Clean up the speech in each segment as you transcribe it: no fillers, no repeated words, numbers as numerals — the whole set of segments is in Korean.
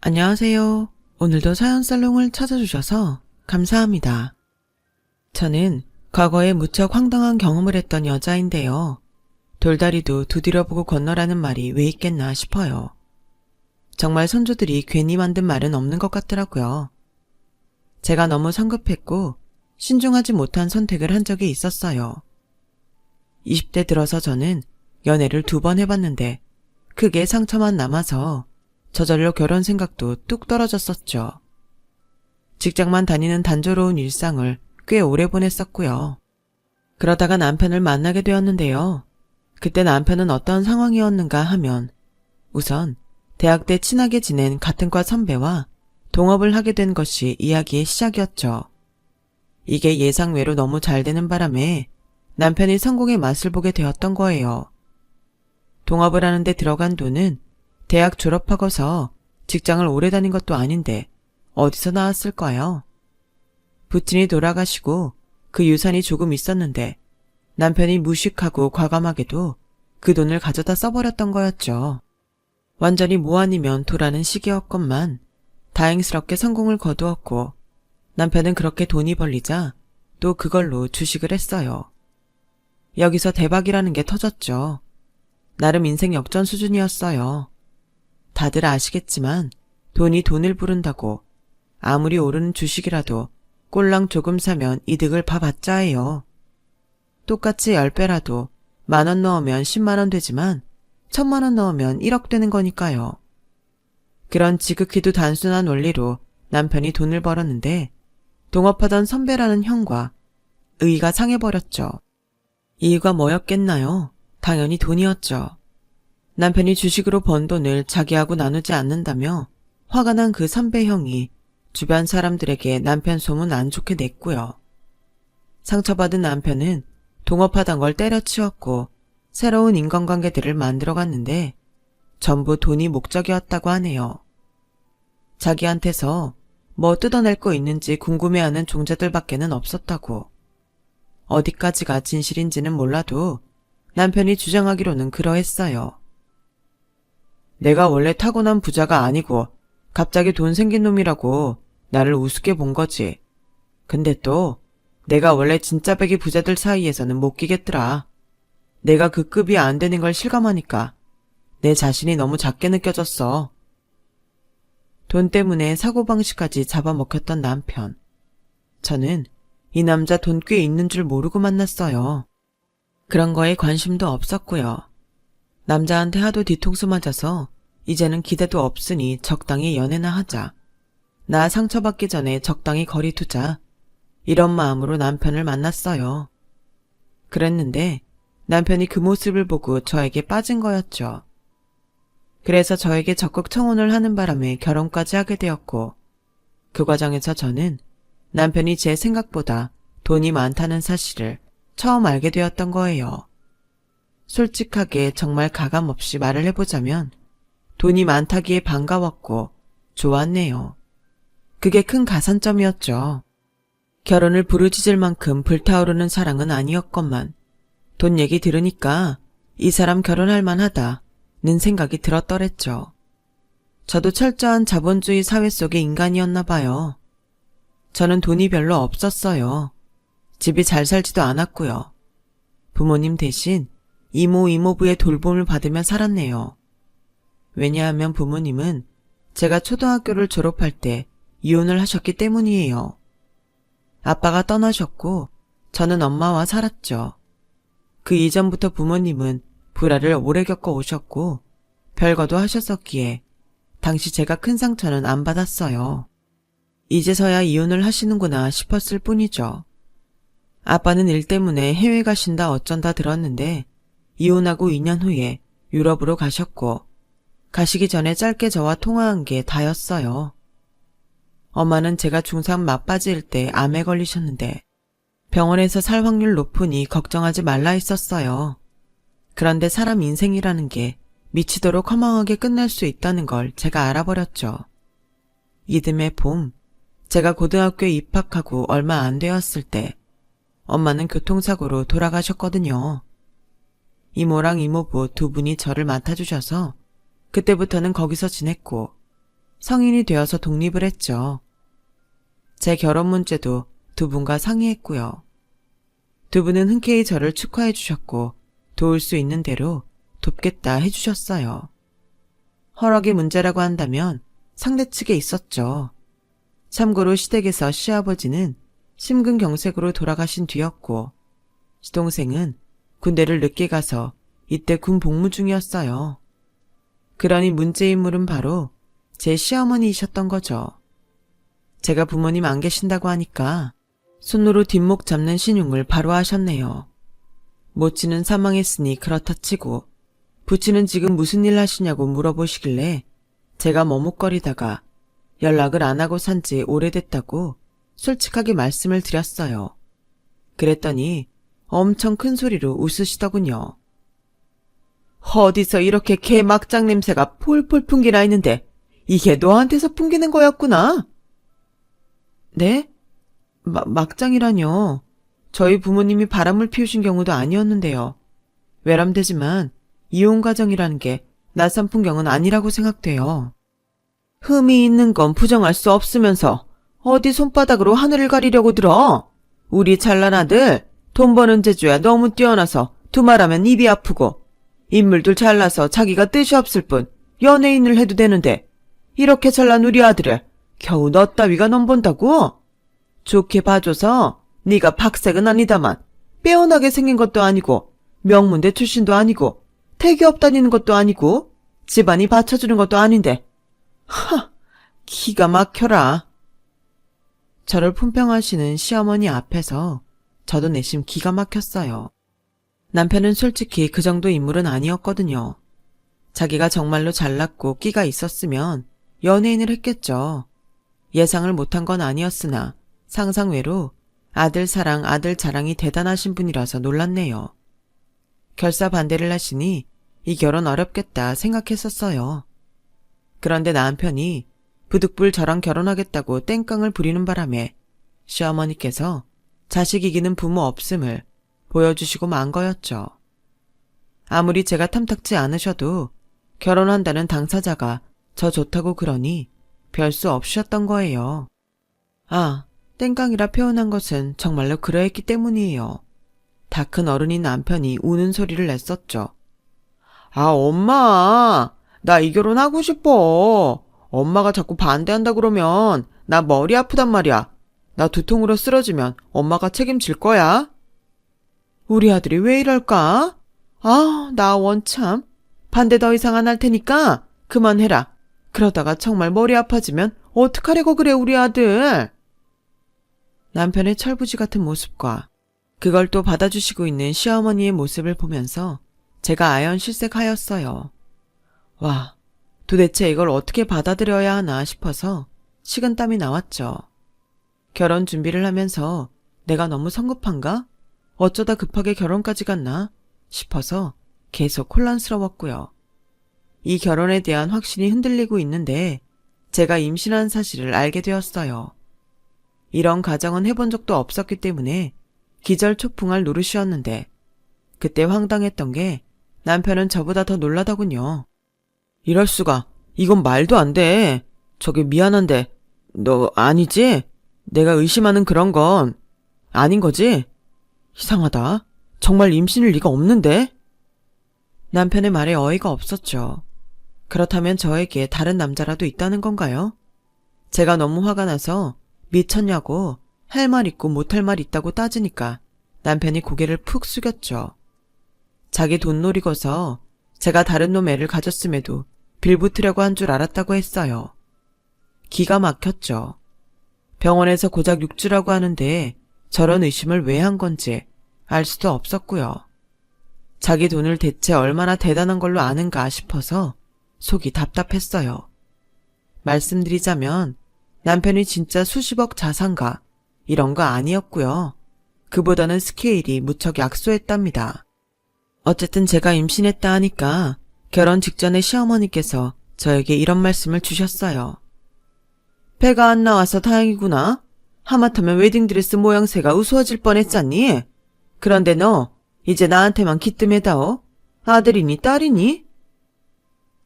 안녕하세요. 오늘도 사연살롱을 찾아주셔서 감사합니다. 저는 과거에 무척 황당한 경험을 했던 여자인데요. 돌다리도 두드려보고 건너라는 말이 왜 있겠나 싶어요. 정말 선조들이 괜히 만든 말은 없는 것 같더라고요. 제가 너무 성급했고 신중하지 못한 선택을 한 적이 있었어요. 20대 들어서 저는 연애를 2번 해봤는데 크게 상처만 남아서 저절로 결혼 생각도 뚝 떨어졌었죠. 직장만 다니는 단조로운 일상을 꽤 오래 보냈었고요. 그러다가 남편을 만나게 되었는데요. 그때 남편은 어떤 상황이었는가 하면 우선 대학 때 친하게 지낸 같은 과 선배와 동업을 하게 된 것이 이야기의 시작이었죠. 이게 예상외로 너무 잘 되는 바람에 남편이 성공의 맛을 보게 되었던 거예요. 동업을 하는데 들어간 돈은 대학 졸업하고서 직장을 오래 다닌 것도 아닌데 어디서 나왔을까요? 부친이 돌아가시고 그 유산이 조금 있었는데 남편이 무식하고 과감하게도 그 돈을 가져다 써버렸던 거였죠. 완전히 뭐 아니면 도라는 시기였건만 다행스럽게 성공을 거두었고 남편은 그렇게 돈이 벌리자 또 그걸로 주식을 했어요. 여기서 대박이라는 게 터졌죠. 나름 인생 역전 수준이었어요. 다들 아시겠지만 돈이 돈을 부른다고 아무리 오르는 주식이라도 꼴랑 조금 사면 이득을 봐봤자 해요. 똑같이 10배라도 10,000원 넣으면 100,000원 되지만 1,000,000원 넣으면 1억 되는 거니까요. 그런 지극히도 단순한 원리로 남편이 돈을 벌었는데 동업하던 선배라는 형과 의의가 상해버렸죠. 이유가 뭐였겠나요? 당연히 돈이었죠. 남편이 주식으로 번 돈을 자기하고 나누지 않는다며 화가 난 그 선배 형이 주변 사람들에게 남편 소문 안 좋게 냈고요. 상처받은 남편은 동업하던 걸 때려치웠고 새로운 인간관계들을 만들어갔는데 전부 돈이 목적이었다고 하네요. 자기한테서 뭐 뜯어낼 거 있는지 궁금해하는 종자들밖에는 없었다고. 어디까지가 진실인지는 몰라도 남편이 주장하기로는 그러했어요. 내가 원래 타고난 부자가 아니고 갑자기 돈 생긴 놈이라고 나를 우습게 본 거지. 근데 또 내가 원래 진짜 백이 부자들 사이에서는 못 끼겠더라. 내가 그 급이 안 되는 걸 실감하니까 내 자신이 너무 작게 느껴졌어. 돈 때문에 사고방식까지 잡아먹혔던 남편. 저는 이 남자 돈 꽤 있는 줄 모르고 만났어요. 그런 거에 관심도 없었고요. 남자한테 하도 뒤통수 맞아서 이제는 기대도 없으니 적당히 연애나 하자. 나 상처받기 전에 적당히 거리 두자. 이런 마음으로 남편을 만났어요. 그랬는데 남편이 그 모습을 보고 저에게 빠진 거였죠. 그래서 저에게 적극 청혼을 하는 바람에 결혼까지 하게 되었고 그 과정에서 저는 남편이 제 생각보다 돈이 많다는 사실을 처음 알게 되었던 거예요. 솔직하게 정말 가감없이 말을 해보자면 돈이 많다기에 반가웠고 좋았네요. 그게 큰 가산점이었죠. 결혼을 부르짖을 만큼 불타오르는 사랑은 아니었건만 돈 얘기 들으니까 이 사람 결혼할 만하다는 생각이 들었더랬죠. 저도 철저한 자본주의 사회 속의 인간이었나 봐요. 저는 돈이 별로 없었어요. 집이 잘 살지도 않았고요. 부모님 대신 이모, 이모부의 돌봄을 받으며 살았네요. 왜냐하면 부모님은 제가 초등학교를 졸업할 때 이혼을 하셨기 때문이에요. 아빠가 떠나셨고 저는 엄마와 살았죠. 그 이전부터 부모님은 불화를 오래 겪어 오셨고 별거도 하셨었기에 당시 제가 큰 상처는 안 받았어요. 이제서야 이혼을 하시는구나 싶었을 뿐이죠. 아빠는 일 때문에 해외 가신다 어쩐다 들었는데 이혼하고 2년 후에 유럽으로 가셨고 가시기 전에 짧게 저와 통화한 게 다였어요. 엄마는 제가 중3 맞바지일 때 암에 걸리셨는데 병원에서 살 확률 높으니 걱정하지 말라 했었어요. 그런데 사람 인생이라는 게 미치도록 허망하게 끝날 수 있다는 걸 제가 알아버렸죠. 이듬해 봄, 제가 고등학교에 입학하고 얼마 안 되었을 때 엄마는 교통사고로 돌아가셨거든요. 이모랑 이모부 두 분이 저를 맡아주셔서 그때부터는 거기서 지냈고 성인이 되어서 독립을 했죠. 제 결혼 문제도 두 분과 상의했고요. 두 분은 흔쾌히 저를 축하해 주셨고 도울 수 있는 대로 돕겠다 해주셨어요. 허락의 문제라고 한다면 상대 측에 있었죠. 참고로 시댁에서 시아버지는 심근경색으로 돌아가신 뒤였고 시동생은 군대를 늦게 가서 이때 군 복무 중이었어요. 그러니 문제인물은 바로 제 시어머니이셨던 거죠. 제가 부모님 안 계신다고 하니까 손으로 뒷목 잡는 신용을 바로 하셨네요. 모치는 사망했으니 그렇다 치고 부치는 지금 무슨 일 하시냐고 물어보시길래 제가 머뭇거리다가 연락을 안 하고 산 지 오래됐다고 솔직하게 말씀을 드렸어요. 그랬더니 엄청 큰 소리로 웃으시더군요. 어디서 이렇게 개 막장 냄새가 폴폴 풍기나 했는데 이게 너한테서 풍기는 거였구나. 네? 막장이라뇨. 저희 부모님이 바람을 피우신 경우도 아니었는데요. 외람되지만 이혼 가정이라는 게 낯선 풍경은 아니라고 생각돼요. 흠이 있는 건 부정할 수 없으면서 어디 손바닥으로 하늘을 가리려고 들어. 우리 잘난 아들 돈 버는 재주야 너무 뛰어나서 두말하면 입이 아프고 인물들 잘나서 자기가 뜻이 없을 뿐 연예인을 해도 되는데 이렇게 잘난 우리 아들을 겨우 너 따위가 넘본다고? 좋게 봐줘서 네가 박색은 아니다만 빼어나게 생긴 것도 아니고 명문대 출신도 아니고 대기업 다니는 것도 아니고 집안이 받쳐주는 것도 아닌데 기가 막혀라. 저를 품평하시는 시어머니 앞에서 저도 내심 기가 막혔어요. 남편은 솔직히 그 정도 인물은 아니었거든요. 자기가 정말로 잘났고 끼가 있었으면 연예인을 했겠죠. 예상을 못한 건 아니었으나 상상외로 아들 사랑 아들 자랑이 대단하신 분이라서 놀랐네요. 결사 반대를 하시니 이 결혼 어렵겠다 생각했었어요. 그런데 남편이 부득불 저랑 결혼하겠다고 땡깡을 부리는 바람에 시어머니께서 자식 이기는 부모 없음을 보여주시고 만 거였죠. 아무리 제가 탐탁지 않으셔도 결혼한다는 당사자가 저 좋다고 그러니 별 수 없으셨던 거예요. 아, 땡깡이라 표현한 것은 정말로 그러했기 때문이에요. 다 큰 어른인 남편이 우는 소리를 냈었죠. 아, 엄마, 나 이 결혼 하고 싶어. 엄마가 자꾸 반대한다 그러면 나 머리 아프단 말이야. 나 두통으로 쓰러지면 엄마가 책임질 거야. 우리 아들이 왜 이럴까? 아, 나 원참. 반대 더 이상 안 할 테니까 그만해라. 그러다가 정말 머리 아파지면 어떡하려고 그래 우리 아들. 남편의 철부지 같은 모습과 그걸 또 받아주시고 있는 시어머니의 모습을 보면서 제가 아연실색하였어요. 와, 도대체 이걸 어떻게 받아들여야 하나 싶어서 식은땀이 나왔죠. 결혼 준비를 하면서 내가 너무 성급한가? 어쩌다 급하게 결혼까지 갔나? 싶어서 계속 혼란스러웠고요. 이 결혼에 대한 확신이 흔들리고 있는데 제가 임신한 사실을 알게 되었어요. 이런 가정은 해본 적도 없었기 때문에 기절초풍할 노릇이었는데 그때 황당했던 게 남편은 저보다 더 놀라더군요. 이럴 수가. 이건 말도 안 돼. 저기 미안한데 너 아니지? 내가 의심하는 그런 건 아닌 거지? 이상하다. 정말 임신일 리가 없는데? 남편의 말에 어이가 없었죠. 그렇다면 저에게 다른 남자라도 있다는 건가요? 제가 너무 화가 나서 미쳤냐고 할 말 있고 못할 말 있다고 따지니까 남편이 고개를 푹 숙였죠. 자기 돈 노리고서 제가 다른 놈 애를 가졌음에도 빌붙으려고 한 줄 알았다고 했어요. 기가 막혔죠. 병원에서 고작 6주라고 하는데 저런 의심을 왜 한 건지 알 수도 없었고요. 자기 돈을 대체 얼마나 대단한 걸로 아는가 싶어서 속이 답답했어요. 말씀드리자면 남편이 진짜 수십억 자산가 이런 거 아니었고요. 그보다는 스케일이 무척 약소했답니다. 어쨌든 제가 임신했다 하니까 결혼 직전에 시어머니께서 저에게 이런 말씀을 주셨어요. 배가 안 나와서 다행이구나. 하마터면 웨딩드레스 모양새가 우스워질 뻔했잖니. 그런데 너 이제 나한테만 기뜸해다오. 아들이니 딸이니?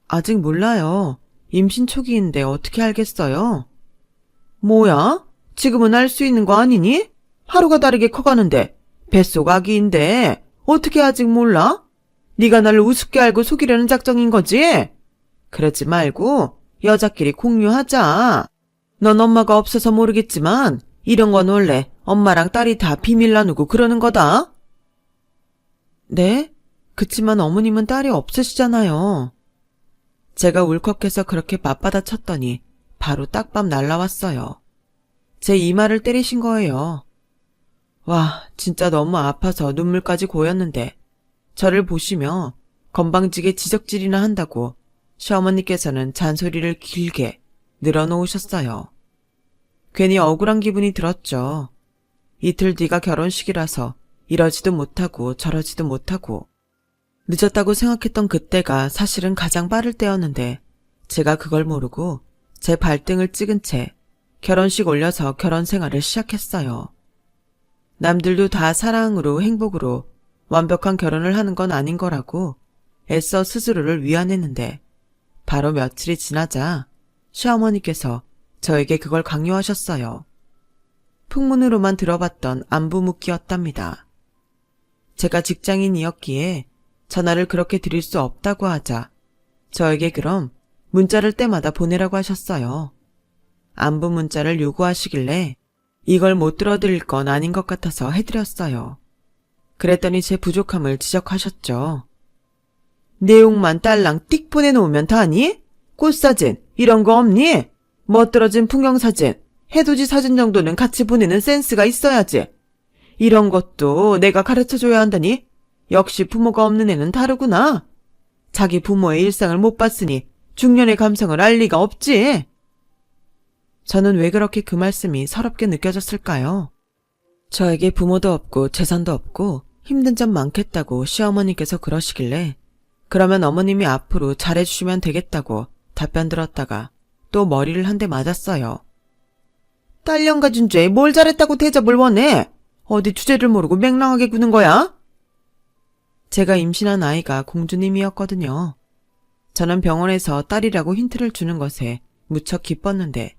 아직 몰라요. 임신 초기인데 어떻게 알겠어요? 뭐야? 지금은 알 수 있는 거 아니니? 하루가 다르게 커가는데 뱃속 아기인데 어떻게 아직 몰라? 네가 나를 우습게 알고 속이려는 작정인 거지? 그러지 말고 여자끼리 공유하자. 넌 엄마가 없어서 모르겠지만 이런 건 원래 엄마랑 딸이 다 비밀 나누고 그러는 거다. 네? 그치만 어머님은 딸이 없으시잖아요. 제가 울컥해서 그렇게 맞받아 쳤더니 바로 딱밤 날라왔어요. 제 이마를 때리신 거예요. 와, 진짜 너무 아파서 눈물까지 고였는데 저를 보시며 건방지게 지적질이나 한다고 시어머니께서는 잔소리를 길게 늘어놓으셨어요. 괜히 억울한 기분이 들었죠. 이틀 뒤가 결혼식이라서 이러지도 못하고 저러지도 못하고 늦었다고 생각했던 그때가 사실은 가장 빠를 때였는데 제가 그걸 모르고 제 발등을 찍은 채 결혼식 올려서 결혼 생활을 시작했어요. 남들도 다 사랑으로 행복으로 완벽한 결혼을 하는 건 아닌 거라고 애써 스스로를 위안했는데 바로 며칠이 지나자 시어머니께서 저에게 그걸 강요하셨어요. 풍문으로만 들어봤던 안부 묻기였답니다. 제가 직장인이었기에 전화를 그렇게 드릴 수 없다고 하자 저에게 그럼 문자를 때마다 보내라고 하셨어요. 안부 문자를 요구하시길래 이걸 못 들어드릴 건 아닌 것 같아서 해드렸어요. 그랬더니 제 부족함을 지적하셨죠. 내용만 딸랑 띡 보내놓으면 다니? 꽃사진 이런 거 없니? 멋들어진 풍경사진, 해돋이 사진 정도는 같이 보내는 센스가 있어야지. 이런 것도 내가 가르쳐줘야 한다니? 역시 부모가 없는 애는 다르구나. 자기 부모의 일상을 못 봤으니 중년의 감성을 알 리가 없지. 저는 왜 그렇게 그 말씀이 서럽게 느껴졌을까요? 저에게 부모도 없고 재산도 없고 힘든 점 많겠다고 시어머니께서 그러시길래 그러면 어머님이 앞으로 잘해주시면 되겠다고 답변 들었다가 또 머리를 한 대 맞았어요. 딸년 가진 죄에 뭘 잘했다고 대접을 원해? 어디 주제를 모르고 맹랑하게 구는 거야? 제가 임신한 아이가 공주님이었거든요. 저는 병원에서 딸이라고 힌트를 주는 것에 무척 기뻤는데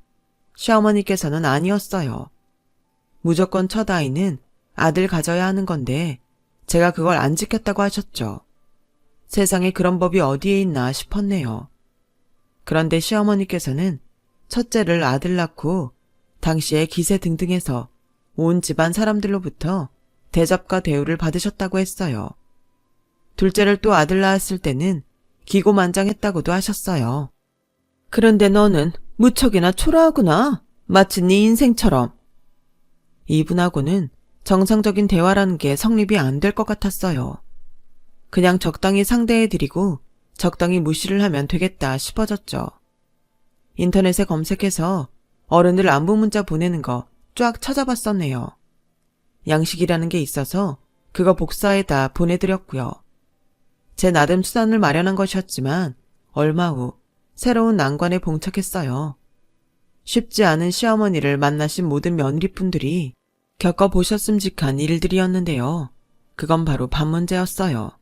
시어머니께서는 아니었어요. 무조건 첫 아이는 아들 가져야 하는 건데 제가 그걸 안 지켰다고 하셨죠. 세상에 그런 법이 어디에 있나 싶었네요. 그런데 시어머니께서는 첫째를 아들 낳고 당시에 기세등등해서 온 집안 사람들로부터 대접과 대우를 받으셨다고 했어요. 둘째를 또 아들 낳았을 때는 기고만장했다고도 하셨어요. 그런데 너는 무척이나 초라하구나. 마치 네 인생처럼. 이분하고는 정상적인 대화라는 게 성립이 안 될 것 같았어요. 그냥 적당히 상대해드리고 적당히 무시를 하면 되겠다 싶어졌죠. 인터넷에 검색해서 어른들 안부 문자 보내는 거 쫙 찾아봤었네요. 양식이라는 게 있어서 그거 복사해다 보내드렸고요. 제 나름 수단을 마련한 것이었지만 얼마 후 새로운 난관에 봉착했어요. 쉽지 않은 시어머니를 만나신 모든 며느리분들이 겪어보셨음직한 일들이었는데요. 그건 바로 밥 문제였어요.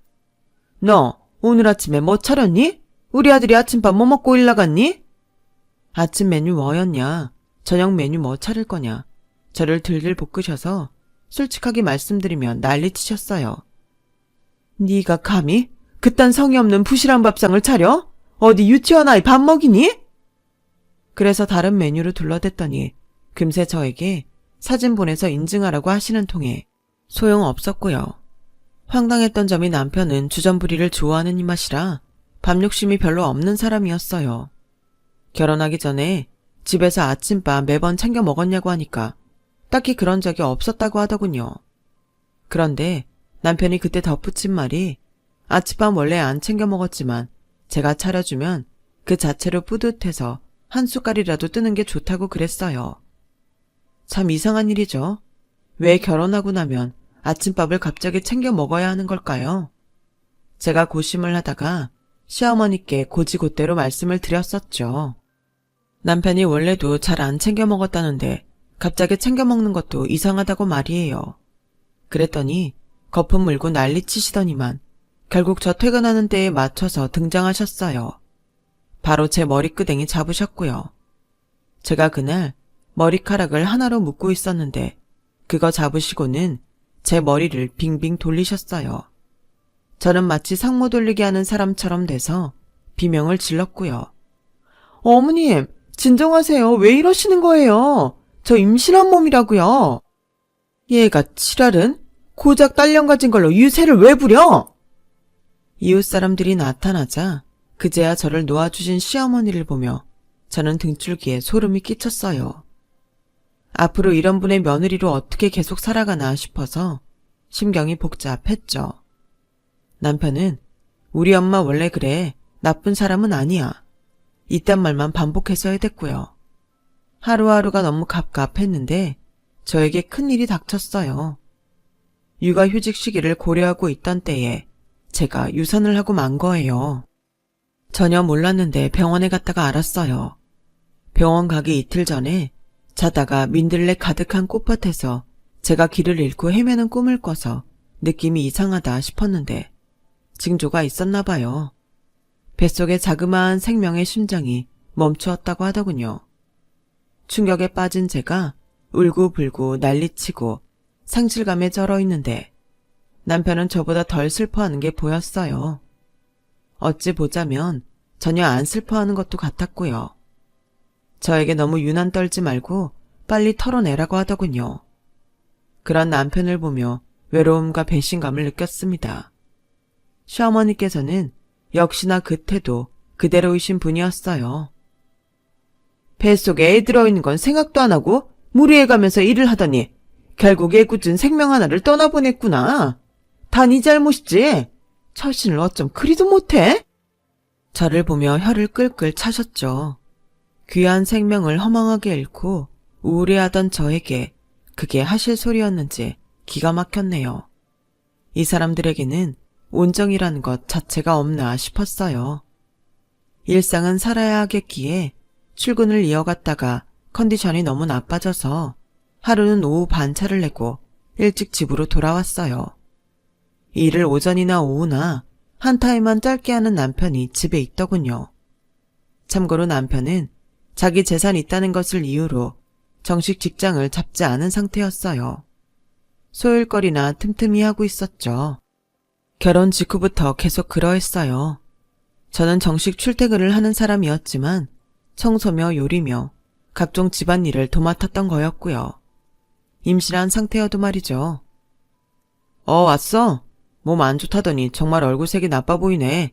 너 오늘 아침에 뭐 차렸니? 우리 아들이 아침밥 뭐 먹고 일 나갔니? 아침 메뉴 뭐였냐? 저녁 메뉴 뭐 차릴 거냐? 저를 들들 볶으셔서 솔직하게 말씀드리면 난리치셨어요. 네가 감히 그딴 성의 없는 부실한 밥상을 차려? 어디 유치원 아이 밥 먹이니? 그래서 다른 메뉴로 둘러댔더니 금세 저에게 사진 보내서 인증하라고 하시는 통에 소용없었고요. 황당했던 점이 남편은 주전부리를 좋아하는 입맛이라 밥 욕심이 별로 없는 사람이었어요. 결혼하기 전에 집에서 아침밥 매번 챙겨 먹었냐고 하니까 딱히 그런 적이 없었다고 하더군요. 그런데 남편이 그때 덧붙인 말이 아침밥 원래 안 챙겨 먹었지만 제가 차려주면 그 자체로 뿌듯해서 한 숟갈이라도 뜨는 게 좋다고 그랬어요. 참 이상한 일이죠. 왜 결혼하고 나면 아침밥을 갑자기 챙겨 먹어야 하는 걸까요? 제가 고심을 하다가 시어머니께 고지고대로 말씀을 드렸었죠. 남편이 원래도 잘 안 챙겨 먹었다는데 갑자기 챙겨 먹는 것도 이상하다고 말이에요. 그랬더니 거품 물고 난리치시더니만 결국 저 퇴근하는 때에 맞춰서 등장하셨어요. 바로 제 머리끄댕이 잡으셨고요. 제가 그날 머리카락을 하나로 묶고 있었는데 그거 잡으시고는 제 머리를 빙빙 돌리셨어요. 저는 마치 상모 돌리게 하는 사람처럼 돼서 비명을 질렀고요. 어머님, 진정하세요. 왜 이러시는 거예요? 저 임신한 몸이라고요. 얘가 칠알은 고작 딸년 가진 걸로 유세를 왜 부려? 이웃 사람들이 나타나자 그제야 저를 놓아주신 시어머니를 보며 저는 등줄기에 소름이 끼쳤어요. 앞으로 이런 분의 며느리로 어떻게 계속 살아가나 싶어서 심경이 복잡했죠. 남편은 우리 엄마 원래 그래. 나쁜 사람은 아니야. 이딴 말만 반복해서 해댔고요. 하루하루가 너무 갑갑했는데 저에게 큰일이 닥쳤어요. 육아휴직 시기를 고려하고 있던 때에 제가 유산을 하고 만 거예요. 전혀 몰랐는데 병원에 갔다가 알았어요. 병원 가기 이틀 전에 자다가 민들레 가득한 꽃밭에서 제가 길을 잃고 헤매는 꿈을 꿔서 느낌이 이상하다 싶었는데 징조가 있었나 봐요. 뱃속에 자그마한 생명의 심장이 멈추었다고 하더군요. 충격에 빠진 제가 울고불고 난리치고 상실감에 쩔어 있는데 남편은 저보다 덜 슬퍼하는 게 보였어요. 어찌 보자면 전혀 안 슬퍼하는 것도 같았고요. 저에게 너무 유난 떨지 말고 빨리 털어내라고 하더군요. 그런 남편을 보며 외로움과 배신감을 느꼈습니다. 시어머니께서는 역시나 그 태도 그대로이신 분이었어요. 뱃속에 애 들어있는 건 생각도 안 하고 무리해가면서 일을 하더니 결국 애꿎은 생명 하나를 떠나보냈구나. 다 네 잘못이지. 처신을 어쩜 그리도 못해? 저를 보며 혀를 끌끌 차셨죠. 귀한 생명을 허망하게 잃고 우울해하던 저에게 그게 하실 소리였는지 기가 막혔네요. 이 사람들에게는 온정이라는 것 자체가 없나 싶었어요. 일상은 살아야 하겠기에 출근을 이어갔다가 컨디션이 너무 나빠져서 하루는 오후 반차를 내고 일찍 집으로 돌아왔어요. 일을 오전이나 오후나 한 타임만 짧게 하는 남편이 집에 있더군요. 참고로 남편은 자기 재산 있다는 것을 이유로 정식 직장을 잡지 않은 상태였어요. 소일거리나 틈틈이 하고 있었죠. 결혼 직후부터 계속 그러했어요. 저는 정식 출퇴근을 하는 사람이었지만 청소며 요리며 각종 집안일을 도맡았던 거였고요. 임신한 상태여도 말이죠. 왔어? 몸 안 좋다더니 정말 얼굴색이 나빠 보이네.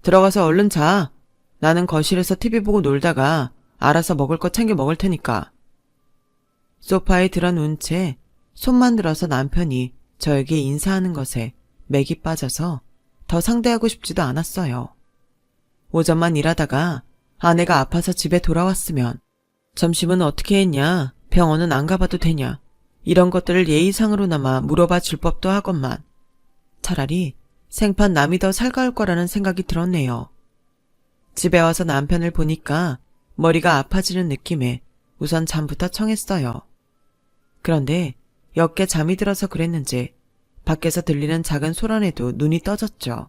들어가서 얼른 자. 나는 거실에서 TV 보고 놀다가 알아서 먹을 거 챙겨 먹을 테니까. 소파에 들어놓은 채 손만 들어서 남편이 저에게 인사하는 것에 맥이 빠져서 더 상대하고 싶지도 않았어요. 오전만 일하다가 아내가 아파서 집에 돌아왔으면 점심은 어떻게 했냐, 병원은 안 가봐도 되냐, 이런 것들을 예의상으로나마 물어봐 줄 법도 하건만 차라리 생판 남이 더 살가울 거라는 생각이 들었네요. 집에 와서 남편을 보니까 머리가 아파지는 느낌에 우선 잠부터 청했어요. 그런데 옅게 잠이 들어서 그랬는지 밖에서 들리는 작은 소란에도 눈이 떠졌죠.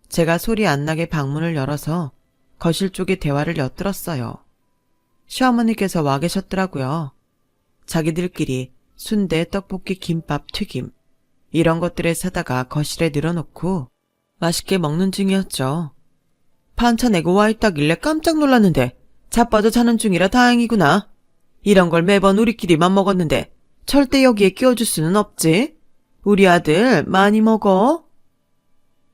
제가 소리 안 나게 방문을 열어서 거실 쪽에 대화를 엿들었어요. 시어머니께서 와 계셨더라고요. 자기들끼리 순대, 떡볶이, 김밥, 튀김 이런 것들을 사다가 거실에 늘어놓고 맛있게 먹는 중이었죠. 반차 내고 와 있다길래 깜짝 놀랐는데 자빠져 자는 중이라 다행이구나. 이런 걸 매번 우리끼리만 먹었는데 절대 여기에 끼워줄 수는 없지. 우리 아들 많이 먹어.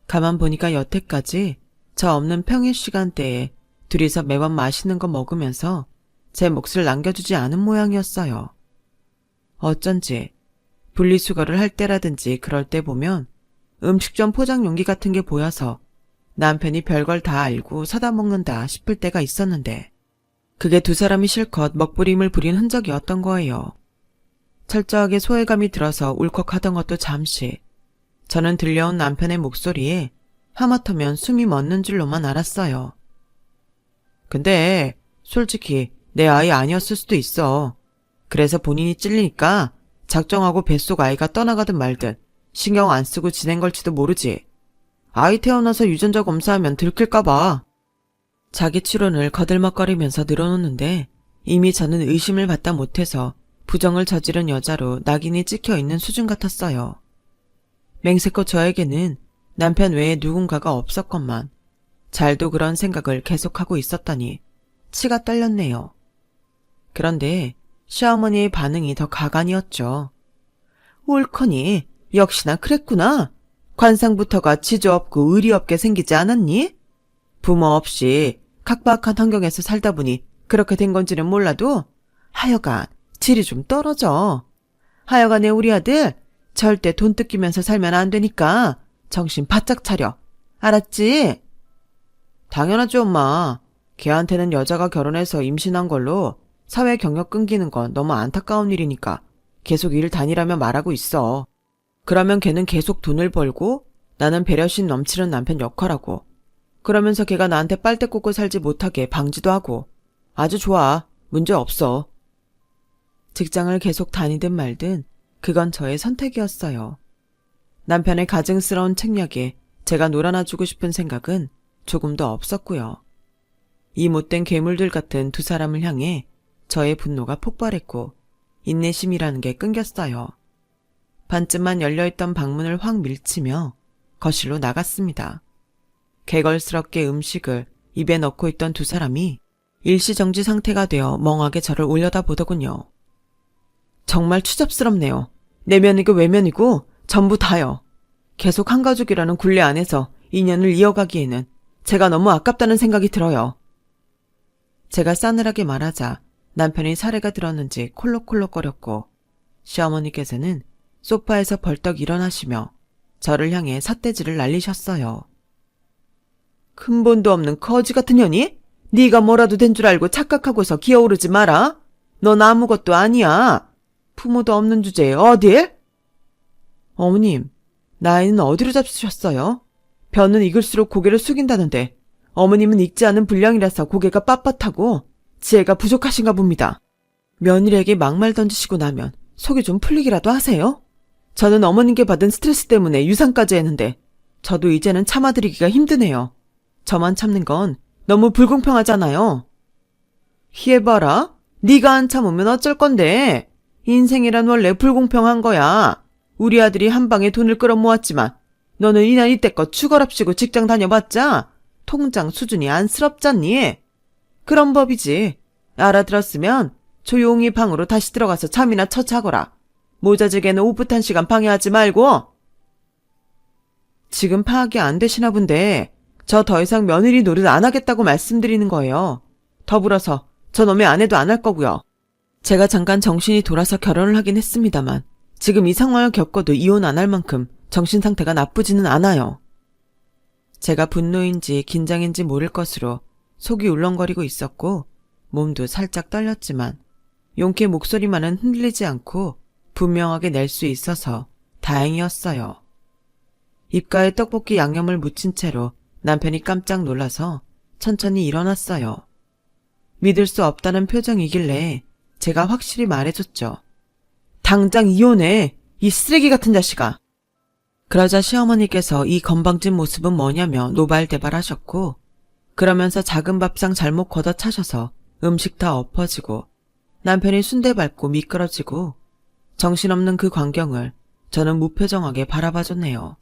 가만 보니까 여태까지 저 없는 평일 시간대에 둘이서 매번 맛있는 거 먹으면서 제 몫을 남겨주지 않은 모양이었어요. 어쩐지 분리수거를 할 때라든지 그럴 때 보면 음식점 포장 용기 같은 게 보여서 남편이 별걸 다 알고 사다 먹는다 싶을 때가 있었는데 그게 두 사람이 실컷 먹부림을 부린 흔적이었던 거예요. 철저하게 소외감이 들어서 울컥하던 것도 잠시 저는 들려온 남편의 목소리에 하마터면 숨이 멎는 줄로만 알았어요. 근데 솔직히 내 아이 아니었을 수도 있어. 그래서 본인이 찔리니까 작정하고 뱃속 아이가 떠나가든 말든 신경 안 쓰고 지낸 걸지도 모르지. 아이 태어나서 유전자 검사하면 들킬까봐. 자기 추론을 거들먹거리면서 늘어놓는데 이미 저는 의심을 받다 못해서 부정을 저지른 여자로 낙인이 찍혀있는 수준 같았어요. 맹세코 저에게는 남편 외에 누군가가 없었건만 잘도 그런 생각을 계속하고 있었다니 치가 떨렸네요. 그런데 시어머니의 반응이 더 가관이었죠. 옳거니 역시나 그랬구나. 관상부터가 지조 없고 의리 없게 생기지 않았니? 부모 없이 각박한 환경에서 살다 보니 그렇게 된 건지는 몰라도 하여간 질이 좀 떨어져. 하여간에 우리 아들 절대 돈 뜯기면서 살면 안 되니까 정신 바짝 차려. 알았지? 당연하죠, 엄마. 걔한테는 여자가 결혼해서 임신한 걸로 사회 경력 끊기는 건 너무 안타까운 일이니까 계속 일 다니라며 말하고 있어. 그러면 걔는 계속 돈을 벌고 나는 배려심 넘치는 남편 역할하고 그러면서 걔가 나한테 빨대 꽂고 살지 못하게 방지도 하고 아주 좋아. 문제 없어. 직장을 계속 다니든 말든 그건 저의 선택이었어요. 남편의 가증스러운 책략에 제가 놀아나주고 싶은 생각은 조금도 없었고요. 이 못된 괴물들 같은 두 사람을 향해 저의 분노가 폭발했고 인내심이라는 게 끊겼어요. 반쯤만 열려있던 방문을 확 밀치며 거실로 나갔습니다. 개걸스럽게 음식을 입에 넣고 있던 두 사람이 일시정지 상태가 되어 멍하게 저를 올려다보더군요. 정말 추잡스럽네요. 내면이고 외면이고 전부 다요. 계속 한 가족이라는 굴레 안에서 인연을 이어가기에는 제가 너무 아깝다는 생각이 들어요. 제가 싸늘하게 말하자 남편이 사례가 들었는지 콜록콜록거렸고 시어머니께서는 소파에서 벌떡 일어나시며 저를 향해 삿대질을 날리셨어요. 근본도 없는 거지 같은 년이? 네가 뭐라도 된 줄 알고 착각하고서 기어오르지 마라. 넌 아무것도 아니야. 부모도 없는 주제에 어딜? 어머님, 나이는 어디로 잡수셨어요? 벼는 익을수록 고개를 숙인다는데 어머님은 익지 않은 분량이라서 고개가 빳빳하고 지혜가 부족하신가 봅니다. 며느리에게 막말 던지시고 나면 속이 좀 풀리기라도 하세요? 저는 어머님께 받은 스트레스 때문에 유산까지 했는데 저도 이제는 참아드리기가 힘드네요. 저만 참는 건 너무 불공평하잖아요. 희해봐라. 네가 안 참으면 어쩔 건데. 인생이란 원래 불공평한 거야. 우리 아들이 한 방에 돈을 끌어모았지만 너는 이날 이때껏 축월합시고 직장 다녀봤자 통장 수준이 안쓰럽잖니. 그런 법이지. 알아들었으면 조용히 방으로 다시 들어가서 잠이나 처자거라. 모자지게는 오붓한 시간 방해하지 말고. 지금 파악이 안 되시나 본데 저 더 이상 며느리 노릇 안 하겠다고 말씀드리는 거예요. 더불어서 저놈의 아내도 안 할 거고요. 제가 잠깐 정신이 돌아서 결혼을 하긴 했습니다만 지금 이 상황을 겪어도 이혼 안 할 만큼 정신 상태가 나쁘지는 않아요. 제가 분노인지 긴장인지 모를 것으로 속이 울렁거리고 있었고 몸도 살짝 떨렸지만 용케 목소리만은 흔들리지 않고 분명하게 낼 수 있어서 다행이었어요. 입가에 떡볶이 양념을 묻힌 채로 남편이 깜짝 놀라서 천천히 일어났어요. 믿을 수 없다는 표정이길래 제가 확실히 말해줬죠. 당장 이혼해, 이 쓰레기 같은 자식아. 그러자 시어머니께서 이 건방진 모습은 뭐냐며 노발대발하셨고 그러면서 작은 밥상 잘못 걷어차셔서 음식 다 엎어지고 남편이 순대 밟고 미끄러지고 정신없는 그 광경을 저는 무표정하게 바라봐줬네요.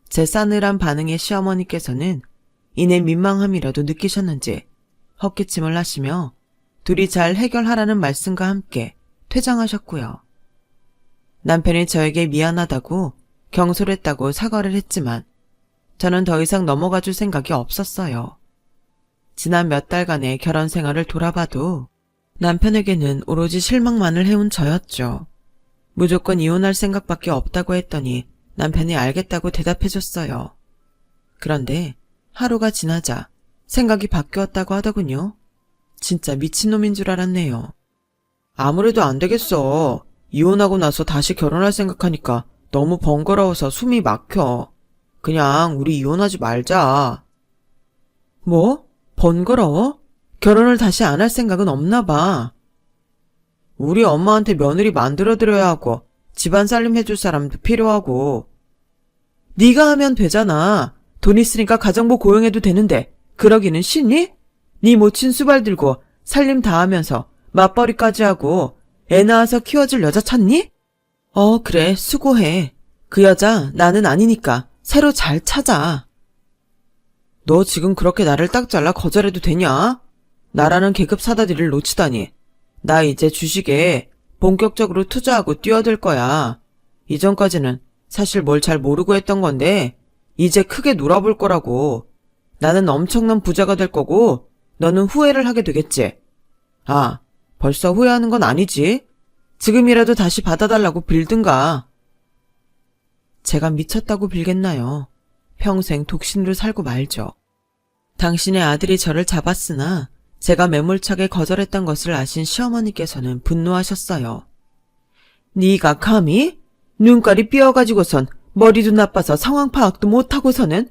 제 싸늘한 반응에 시어머니께서는 이내 민망함이라도 느끼셨는지 헛기침을 하시며 둘이 잘 해결하라는 말씀과 함께 퇴장하셨고요. 남편이 저에게 미안하다고 경솔했다고 사과를 했지만 저는 더 이상 넘어가 줄 생각이 없었어요. 지난 몇 달간의 결혼 생활을 돌아봐도 남편에게는 오로지 실망만을 해온 저였죠. 무조건 이혼할 생각밖에 없다고 했더니 남편이 알겠다고 대답해줬어요. 그런데 하루가 지나자 생각이 바뀌었다고 하더군요. 진짜 미친놈인 줄 알았네요. 아무래도 안 되겠어. 이혼하고 나서 다시 결혼할 생각하니까 너무 번거로워서 숨이 막혀. 그냥 우리 이혼하지 말자. 뭐? 번거로워? 결혼을 다시 안 할 생각은 없나 봐. 우리 엄마한테 며느리 만들어드려야 하고 집안 살림 해줄 사람도 필요하고. 네가 하면 되잖아. 돈 있으니까 가정부 고용해도 되는데 그러기는 싫니? 네 모친 수발 들고 살림 다 하면서 맞벌이까지 하고 애 낳아서 키워줄 여자 찾니? 그래, 수고해. 그 여자 나는 아니니까 새로 잘 찾아. 너 지금 그렇게 나를 딱 잘라 거절해도 되냐? 나라는 계급 사다리를 놓치다니. 나 이제 주식에 본격적으로 투자하고 뛰어들 거야. 이전까지는 사실 뭘 잘 모르고 했던 건데 이제 크게 놀아볼 거라고. 나는 엄청난 부자가 될 거고 너는 후회를 하게 되겠지. 아, 벌써 후회하는 건 아니지? 지금이라도 다시 받아달라고 빌든가. 제가 미쳤다고 빌겠나요? 평생 독신으로 살고 말죠. 당신의 아들이 저를 잡았으나 제가 매몰차게 거절했던 것을 아신 시어머니께서는 분노하셨어요. 네가 감히? 눈깔이 삐어가지고선 머리도 나빠서 상황 파악도 못하고서는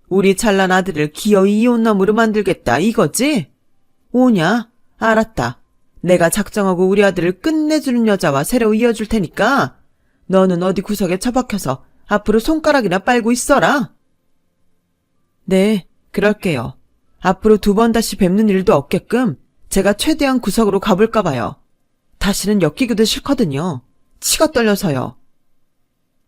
우리 잘난 아들을 기어이 이혼남으로 만들겠다 이거지? 오냐? 알았다. 내가 작정하고 우리 아들을 끝내주는 여자와 새로 이어줄 테니까 너는 어디 구석에 처박혀서 앞으로 손가락이나 빨고 있어라. 네, 그럴게요. 앞으로 2번 다시 뵙는 일도 없게끔 제가 최대한 구석으로 가볼까 봐요. 다시는 엮이기도 싫거든요. 치가 떨려서요.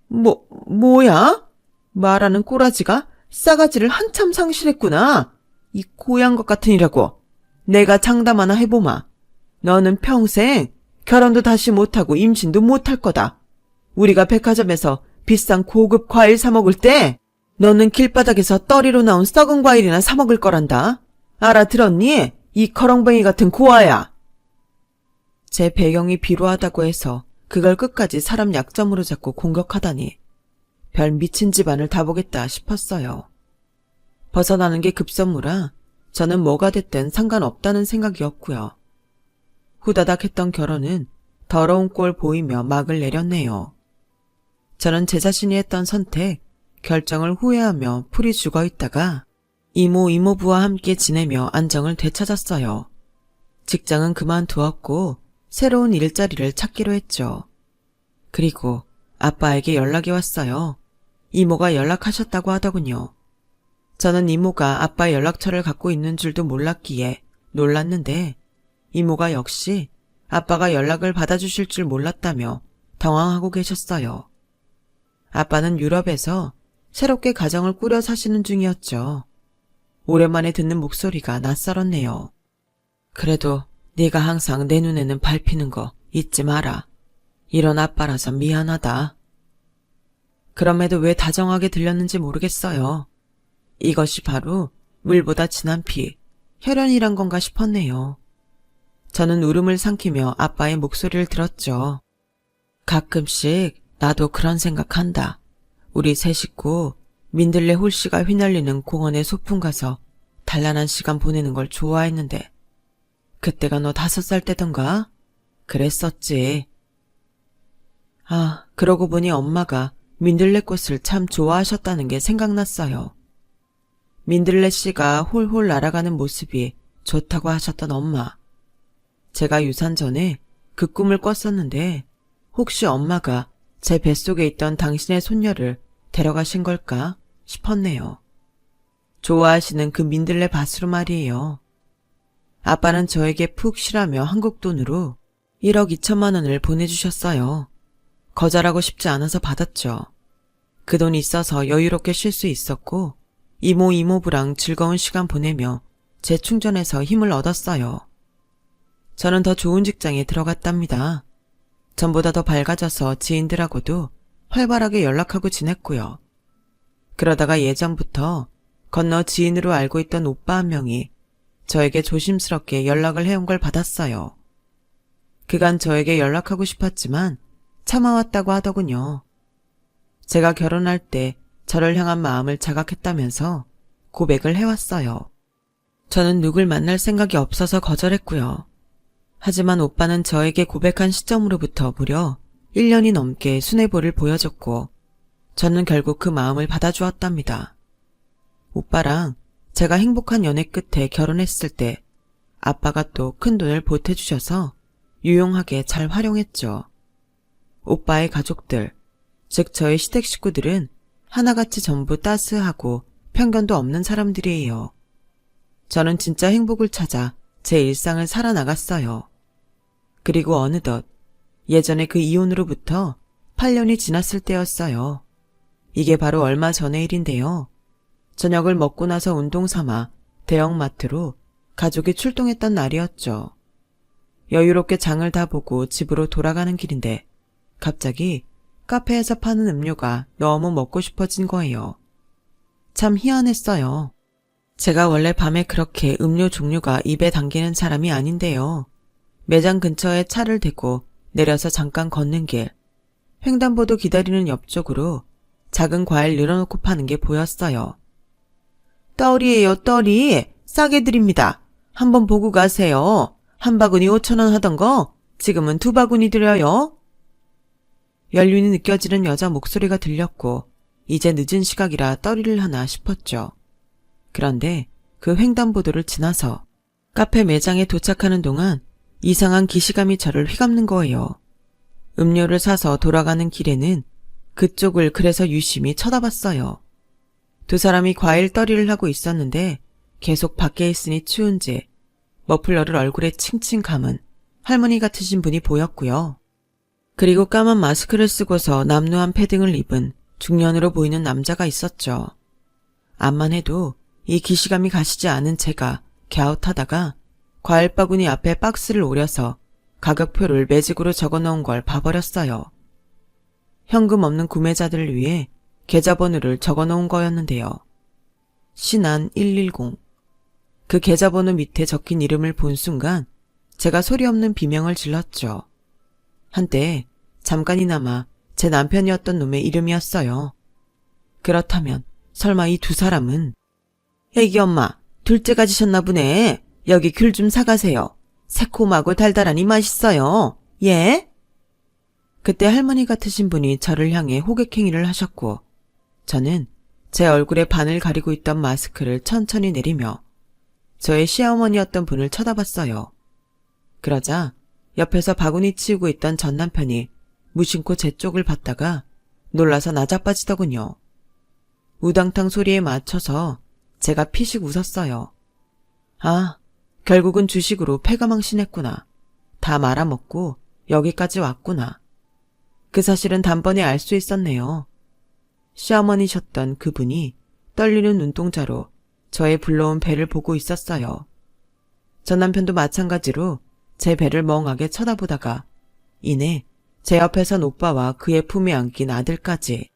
뭐야? 말하는 꼬라지가 싸가지를 한참 상실했구나. 이 고얀 것 같으니라고. 내가 장담 하나 해보마. 너는 평생 결혼도 다시 못하고 임신도 못할 거다. 우리가 백화점에서 비싼 고급 과일 사 먹을 때 너는 길바닥에서 떨이로 나온 썩은 과일이나 사 먹을 거란다. 알아들었니? 이 커렁뱅이 같은 고아야. 제 배경이 비루하다고 해서 그걸 끝까지 사람 약점으로 잡고 공격하다니. 별 미친 집안을 다 보겠다 싶었어요. 벗어나는 게 급선무라 저는 뭐가 됐든 상관없다는 생각이었고요. 후다닥 했던 결혼은 더러운 꼴 보이며 막을 내렸네요. 저는 제 자신이 했던 선택, 결정을 후회하며 풀이 죽어 있다가 이모 이모부와 함께 지내며 안정을 되찾았어요. 직장은 그만두었고 새로운 일자리를 찾기로 했죠. 그리고 아빠에게 연락이 왔어요. 이모가 연락하셨다고 하더군요. 저는 이모가 아빠의 연락처를 갖고 있는 줄도 몰랐기에 놀랐는데 이모가 역시 아빠가 연락을 받아주실 줄 몰랐다며 당황하고 계셨어요. 아빠는 유럽에서 새롭게 가정을 꾸려 사시는 중이었죠. 오랜만에 듣는 목소리가 낯설었네요. 그래도 네가 항상 내 눈에는 밟히는 거 잊지 마라. 이런 아빠라서 미안하다. 그럼에도 왜 다정하게 들렸는지 모르겠어요. 이것이 바로 물보다 진한 피, 혈연이란 건가 싶었네요. 저는 울음을 삼키며 아빠의 목소리를 들었죠. 가끔씩 나도 그런 생각한다. 우리 세 식구 민들레 홀씨가 휘날리는 공원에 소풍 가서 단란한 시간 보내는 걸 좋아했는데 그때가 너 5살 때던가? 그랬었지. 아, 그러고 보니 엄마가 민들레꽃을 참 좋아하셨다는 게 생각났어요. 민들레 씨가 홀홀 날아가는 모습이 좋다고 하셨던 엄마. 제가 유산 전에 그 꿈을 꿨었는데 혹시 엄마가 제 뱃속에 있던 당신의 손녀를 데려가신 걸까 싶었네요. 좋아하시는 그 민들레 밭으로 말이에요. 아빠는 저에게 푹 쉬라며 한국 돈으로 1억 2천만 원을 보내주셨어요. 거절하고 싶지 않아서 받았죠. 그 돈이 있어서 여유롭게 쉴 수 있었고 이모 이모부랑 즐거운 시간 보내며 재충전해서 힘을 얻었어요. 저는 더 좋은 직장에 들어갔답니다. 전보다 더 밝아져서 지인들하고도 활발하게 연락하고 지냈고요. 그러다가 예전부터 건너 지인으로 알고 있던 오빠 한 명이 저에게 조심스럽게 연락을 해온 걸 받았어요. 그간 저에게 연락하고 싶었지만 참아왔다고 하더군요. 제가 결혼할 때 저를 향한 마음을 자각했다면서 고백을 해왔어요. 저는 누굴 만날 생각이 없어서 거절했고요. 하지만 오빠는 저에게 고백한 시점으로부터 무려 1년이 넘게 순애보를 보여줬고 저는 결국 그 마음을 받아주었답니다. 오빠랑 제가 행복한 연애 끝에 결혼했을 때 아빠가 또 큰 돈을 보태주셔서 유용하게 잘 활용했죠. 오빠의 가족들, 즉 저의 시댁 식구들은 하나같이 전부 따스하고 편견도 없는 사람들이에요. 저는 진짜 행복을 찾아 제 일상을 살아나갔어요. 그리고 어느덧 예전에 그 이혼으로부터 8년이 지났을 때였어요. 이게 바로 얼마 전의 일인데요. 저녁을 먹고 나서 운동 삼아 대형마트로 가족이 출동했던 날이었죠. 여유롭게 장을 다 보고 집으로 돌아가는 길인데 갑자기 카페에서 파는 음료가 너무 먹고 싶어진 거예요. 참 희한했어요. 제가 원래 밤에 그렇게 음료 종류가 입에 당기는 사람이 아닌데요. 매장 근처에 차를 대고 내려서 잠깐 걷는 길, 횡단보도 기다리는 옆쪽으로 작은 과일 늘어놓고 파는 게 보였어요. 떨이에요, 떨이. 싸게 드립니다. 한번 보고 가세요. 한 바구니 5,000원 하던 거 지금은 2바구니 드려요. 연륜이 느껴지는 여자 목소리가 들렸고 이제 늦은 시각이라 떨이를 하나 싶었죠. 그런데 그 횡단보도를 지나서 카페 매장에 도착하는 동안 이상한 기시감이 저를 휘감는 거예요. 음료를 사서 돌아가는 길에는 그쪽을 그래서 유심히 쳐다봤어요. 두 사람이 과일 떨이를 하고 있었는데 계속 밖에 있으니 추운지 머플러를 얼굴에 칭칭 감은 할머니 같으신 분이 보였고요. 그리고 까만 마스크를 쓰고서 남루한 패딩을 입은 중년으로 보이는 남자가 있었죠. 암만 해도 이 기시감이 가시지 않은 제가 갸웃하다가 과일 바구니 앞에 박스를 오려서 가격표를 매직으로 적어놓은 걸 봐버렸어요. 현금 없는 구매자들을 위해 계좌번호를 적어놓은 거였는데요. 신안 110. 그 계좌번호 밑에 적힌 이름을 본 순간 제가 소리 없는 비명을 질렀죠. 한때 잠깐이나마 제 남편이었던 놈의 이름이었어요. 그렇다면 설마 이 두 사람은 애기 엄마 둘째 가지셨나 보네. 여기 귤 좀 사가세요. 새콤하고 달달하니 맛있어요. 예? 그때 할머니 같으신 분이 저를 향해 호객행위를 하셨고 저는 제 얼굴에 반을 가리고 있던 마스크를 천천히 내리며 저의 시어머니였던 분을 쳐다봤어요. 그러자 옆에서 바구니 치우고 있던 전 남편이 무심코 제 쪽을 봤다가 놀라서 나자빠지더군요. 우당탕 소리에 맞춰서 제가 피식 웃었어요. 아, 결국은 주식으로 패가망신했구나. 다 말아먹고 여기까지 왔구나. 그 사실은 단번에 알 수 있었네요. 시어머니셨던 그분이 떨리는 눈동자로 저의 불러온 배를 보고 있었어요. 전 남편도 마찬가지로 제 배를 멍하게 쳐다보다가 이내 제 옆에 선 오빠와 그의 품에 안긴 아들까지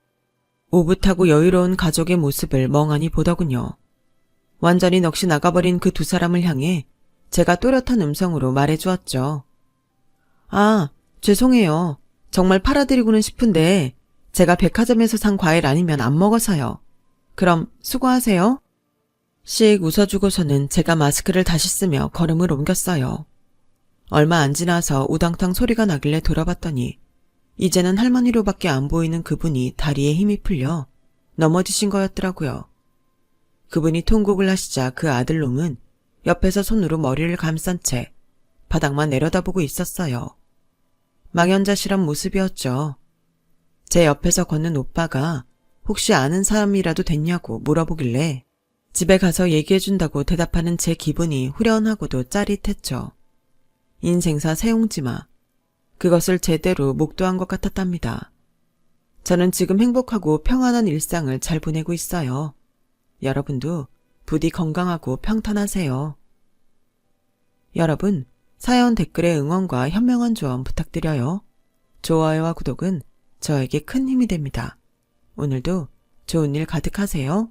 오붓하고 여유로운 가족의 모습을 멍하니 보더군요. 완전히 넋이 나가버린 그 두 사람을 향해 제가 또렷한 음성으로 말해주었죠. 아, 죄송해요. 정말 팔아드리고는 싶은데 제가 백화점에서 산 과일 아니면 안 먹어서요. 그럼 수고하세요. 씩 웃어주고서는 제가 마스크를 다시 쓰며 걸음을 옮겼어요. 얼마 안 지나서 우당탕 소리가 나길래 돌아봤더니 이제는 할머니로밖에 안 보이는 그분이 다리에 힘이 풀려 넘어지신 거였더라고요. 그분이 통곡을 하시자 그 아들놈은 옆에서 손으로 머리를 감싼 채 바닥만 내려다보고 있었어요. 망연자실한 모습이었죠. 제 옆에서 걷는 오빠가 혹시 아는 사람이라도 됐냐고 물어보길래 집에 가서 얘기해준다고 대답하는 제 기분이 후련하고도 짜릿했죠. 인생사 세옹지마. 그것을 제대로 목도한 것 같았답니다. 저는 지금 행복하고 평안한 일상을 잘 보내고 있어요. 여러분도 부디 건강하고 평탄하세요. 여러분, 사연 댓글에 응원과 현명한 조언 부탁드려요. 좋아요와 구독은 저에게 큰 힘이 됩니다. 오늘도 좋은 일 가득하세요.